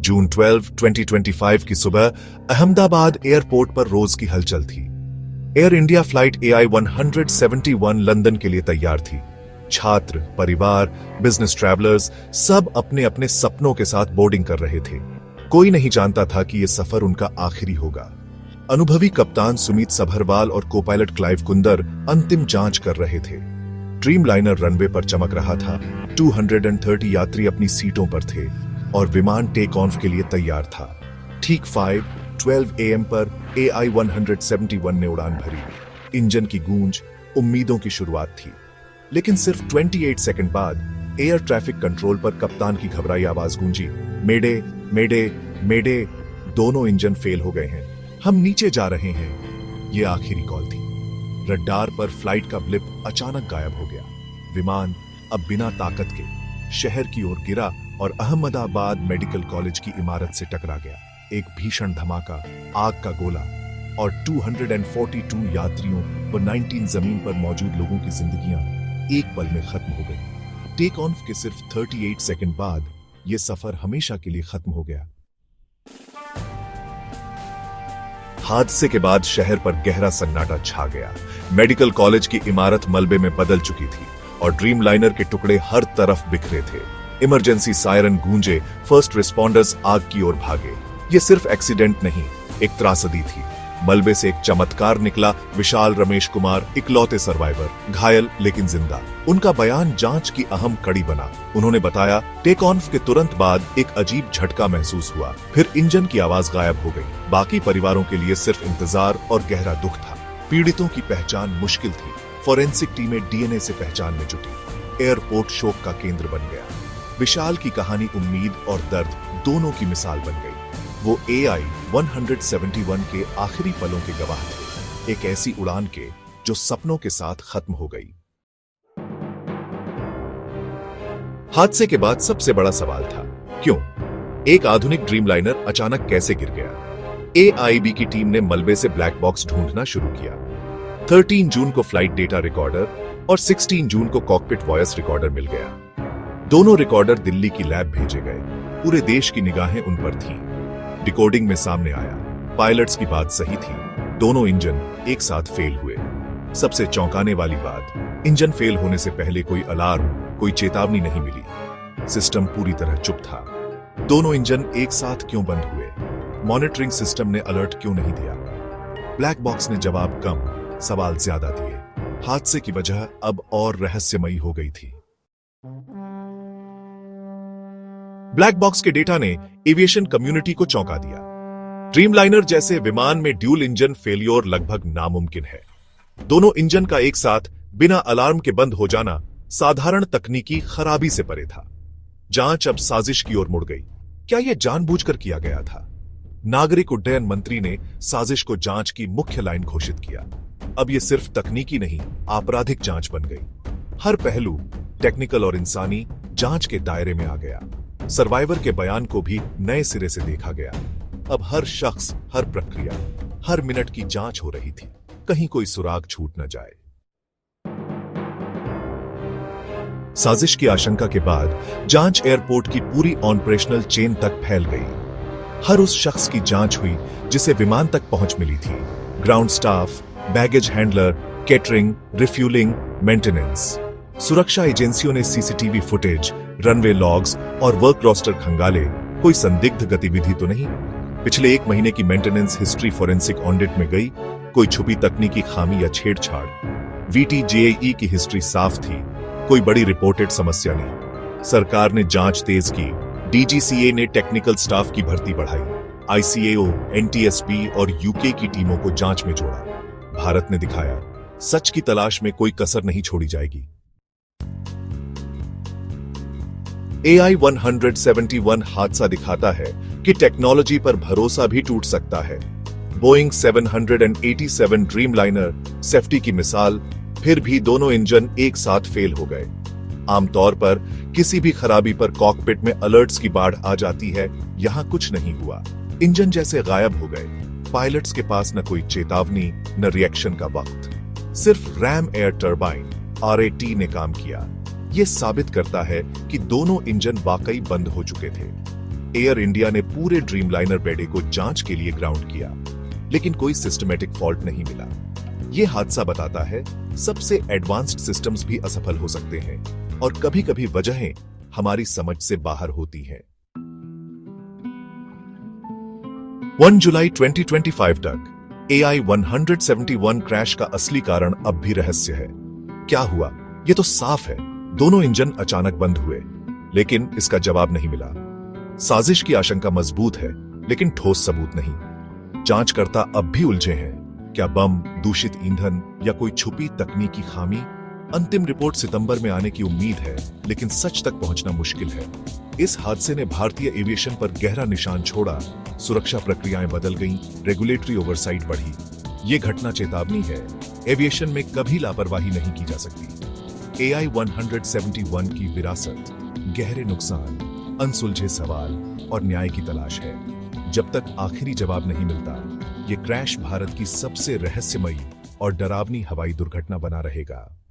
जून 12, 2025 की सुबह अहमदाबाद एयरपोर्ट पर रोज की हलचल थी। Air India flight AI 171 London के लिए तैयार थी। छात्र, परिवार, बिजनेस ट्रैवलर्स सब अपने अपने सपनों के साथ बोर्डिंग कर रहे थे। कोई नहीं जानता था कि यह सफर उनका आखिरी होगा। अनुभवी कप्तान सुमित सभरवाल और को-पायलट क्लाइव कुंदर अंतिम जांच कर रहे थे। ड्रीमलाइनर रनवे पर चमक रहा था। 230 यात्री अपनी सीटों पर थे और विमान टेक ऑफ के लिए तैयार था। ठीक 5:12 AM पर AI 171 ने उड़ान भरी। इंजन की गूंज उम्मीदों की शुरुआत थी, लेकिन सिर्फ 28 सेकंड बाद एयर ट्रैफिक कंट्रोल पर कप्तान की घबराई आवाज गूंजी, मेडे मेडे मेडे, दोनों इंजन फेल हो गए हैं, हम नीचे जा रहे हैं। यह आखिरी कॉल थी। रडार पर फ्लाइट का ब्लिप अचानक गायब हो गया। विमान अब बिना ताकत के शहर की ओर गिरा और अहमदाबाद मेडिकल कॉलेज की इमारत से टकरा गया। एक भीषण धमाका, आग का गोला और 242 यात्रियों व 19 जमीन पर मौजूद लोगों की जिंदगियां एक पल में खत्म हो गई। टेक ऑफ के सिर्फ 38 सेकंड बाद यह सफर हमेशा के लिए खत्म हो गया। हादसे के बाद शहर पर गहरा सन्नाटा छा गया। मेडिकल कॉलेज की इमारत मलबे में बदल चुकी थी और ड्रीमलाइनर के टुकड़े हर तरफ बिखरे थे। इमरजेंसी सायरन गूंजे, फर्स्ट रिस्पॉन्डर्स आग की ओर भागे। ये सिर्फ एक्सीडेंट नहीं, एक त्रासदी थी। मलबे से एक चमत्कार निकला। विशाल रमेश कुमार, इकलौते सर्वाइवर, घायल लेकिन जिंदा। उनका बयान जांच की अहम कड़ी बना। उन्होंने बताया, टेक ऑफ के तुरंत बाद एक अजीब झटका महसूस हुआ, फिर इंजन की आवाज गायब हो गई। बाकी परिवारों के लिए सिर्फ इंतजार और गहरा दुख था। पीड़ितों की पहचान मुश्किल थी। फॉरेंसिक टीमें DNA से पहचान में जुटी। एयरपोर्ट शोक का केंद्र बन गया। विशाल की कहानी उम्मीद और दर्द दोनों की मिसाल बन गई। वो AI 171 के आखिरी पलों के गवाह थे, एक ऐसी उड़ान के जो सपनों के साथ खत्म हो गई। हादसे के बाद सबसे बड़ा सवाल था, क्यों? एक आधुनिक ड्रीमलाइनर अचानक कैसे गिर गया? AIB की टीम ने मलबे से ब्लैक बॉक्स ढूंढना शुरू किया। 13 जून को फ्लाइट डेटा रिकॉर्डर और 16 जून को कॉकपिट वॉइस रिकॉर्डर मिल गया। दोनों रिकॉर्डर दिल्ली की लैब भेजे गए। पूरे देश की निगाहें उन पर थीं। डिकोडिंग में सामने आया, पायलट्स की बात सही थी, दोनों इंजन एक साथ फेल हुए। सबसे चौंकाने वाली बात, इंजन फेल होने से पहले कोई अलार्म, कोई चेतावनी नहीं मिली। सिस्टम पूरी तरह चुप था। दोनों इंजन एक साथ क्यों बंद हुए? मॉनिटरिंग सिस्टम ने अलर्ट क्यों नहीं दिया? ब्लैक बॉक्स ने जवाब कम, सवाल ज्यादा दिए। हादसे की वजह अब और रहस्यमयी हो गई थी। ब्लैक बॉक्स के डेटा ने एविएशन कम्युनिटी को चौंका दिया। ड्रीमलाइनर जैसे विमान में ड्यूल इंजन फेलियर लगभग नामुमकिन है। दोनों इंजन का एक साथ बिना अलार्म के बंद हो जाना साधारण तकनीकी खराबी से परे था। जांच अब साजिश की ओर मुड़ गई। क्या यह जानबूझकर किया गया था? नागरिक उड्डयन मंत्री ने साजिश को जांच की मुख्य लाइन घोषित किया। अब यह सिर्फ तकनीकी नहीं, आपराधिक जांच बन गई। हर पहलू, टेक्निकल और इंसानी, जांच के दायरे में आ गया। सर्वाइवर के बयान को भी नए सिरे से देखा गया। अब हर शख्स, हर प्रक्रिया, हर मिनट की जांच हो रही थी, कहीं कोई सुराग छूट न जाए। साजिश की आशंका के बाद जांच एयरपोर्ट की पूरी ऑपरेशनल चेन तक फैल गई। हर उस शख्स की जांच हुई जिसे विमान तक पहुंच मिली थी। Ground staff, baggage handler, catering, refuelling, maintenance. सुरक्षा एजेंसियों ने CCTV फुटेज, रनवे लॉग्स और वर्क रोस्टर खंगाले। कोई संदिग्ध गतिविधि तो नहीं? पिछले 1 महीने की मेंटेनेंस हिस्ट्री फॉरेंसिक ऑडिट में गई। कोई छुपी तकनीकी खामी या छेड़छाड़? VTJAE की हिस्ट्री साफ थी। कोई बड़ी रिपोर्टेड समस्या नहीं। सरकार ने जांच तेज की। DGCA ने टेक्निकल स्टाफ की भर्ती बढ़ाई। ICAO, NTSB और UK की टीमों को जांच में जोड़ा। भारत ने दिखाया, सच की तलाश में कोई कसर नहीं छोड़ी जाएगी। AI 171 हादसा दिखाता है कि टेक्नोलॉजी पर भरोसा भी टूट सकता है। बोइंग 787 ड्रीमलाइनर सेफ्टी की मिसाल, फिर भी दोनों इंजन एक साथ फेल हो गए। आमतौर पर किसी भी खराबी पर कॉकपिट में अलर्ट्स की बाढ़ आ जाती है, यहां कुछ नहीं हुआ। इंजन जैसे गायब हो गए। पायलट्स के पास न कोई चेतावनी, न रिएक्शन का वक्त। सिर्फ रैम एयर टर्बाइन RAT ने काम किया। यह साबित करता है कि दोनों इंजन वाकई बंद हो चुके थे। एयर इंडिया ने पूरे ड्रीमलाइनर बेड़े को जांच के लिए ग्राउंड किया, लेकिन कोई सिस्टमैटिक फॉल्ट नहीं मिला। यह हादसा बताता है सबसे एडवांस्ड सिस्टम्स भी असफल हो सकते हैं और कभी-कभी वजहें हमारी समझ से बाहर होती हैं। 1 जुलाई 2025 तक AI-171 क्रैश का असली कारण अब भी रहस्य है। क्या हुआ? ये तो साफ है, दोनों इंजन अचानक बंद हुए, लेकिन इसका जवाब नहीं मिला। साजिश की आशंका मजबूत है, लेकिन ठोस सबूत नहीं। जांचकर्ता अब भी उलझे हैं। क्या बम, दूषित ईंधन या कोई छुपी तकनीकी खामी? अंतिम रिपोर्ट सितंबर में आने की उम्मीद है, लेकिन सच तक पहुंचना मुश्किल है। इस हादसे ने भारतीय एविएशन पर गहरा निशान छोड़ा। सुरक्षा प्रक्रियाएं बदल गईं, रेगुलेटरी ओवरसाइट बढ़ी। ये घटना चेतावनी है, एविएशन में कभी लापरवाही नहीं की जा सकती। AI-171 की विरासत, गहरे नुकसान, अनसुलझे सवाल और न्याय की तलाश है। जब तक आखिरी जवाब नहीं मिलता, ये क्रैश भारत की सबसे रहस्यमयी और डरावनी हवाई दुर्घटना बना रहेगा।